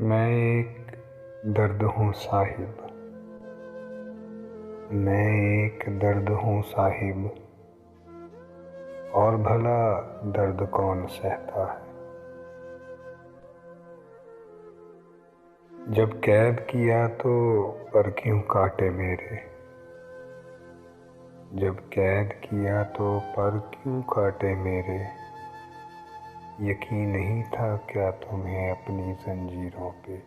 मैं एक दर्द हूँ साहिब, मैं एक दर्द हूँ साहिब, और भला दर्द कौन सहता है। जब कैद किया तो पर क्यों काटे मेरे, जब कैद किया तो पर क्यों काटे मेरे। यकीन नहीं था क्या तुम्हें अपनी जंजीरों पे।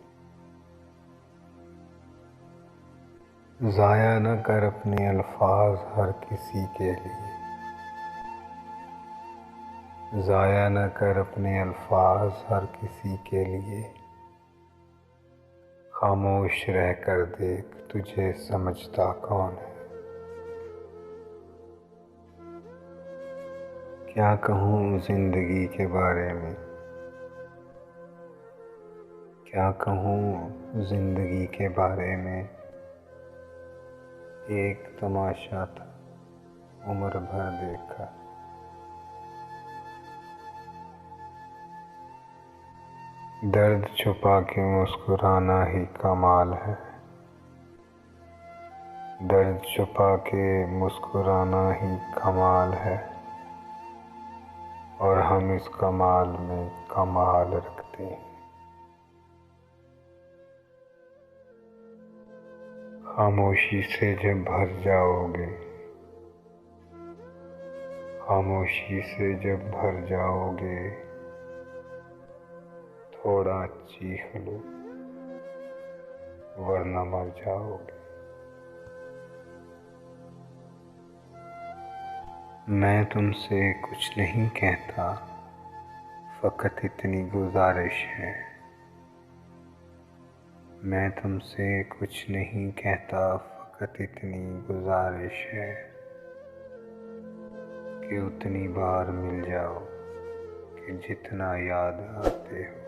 ज़ाया न कर अपने अल्फाज हर किसी के लिए, ज़ाया न कर अपने अल्फाज हर किसी के लिए। खामोश रह कर देख तुझे समझता कौन है। क्या कहूँ जिंदगी के बारे में, क्या कहूँ जिंदगी के बारे में। एक तमाशा था उम्र भर देखा, दर्द छुपा के मुस्कुराना ही कमाल है, दर्द छुपा के मुस्कुराना ही कमाल है। और हम इस कमाल में कमाल रखते हैं। खामोशी से जब भर जाओगे, खामोशी से जब भर जाओगे, थोड़ा चीख लो वरना मर जाओगे। मैं तुमसे कुछ नहीं कहता, फ़कत इतनी गुज़ारिश है। मैं तुमसे कुछ नहीं कहता, फ़कत इतनी गुज़ारिश है कि उतनी बार मिल जाओ कि जितना याद आते हो।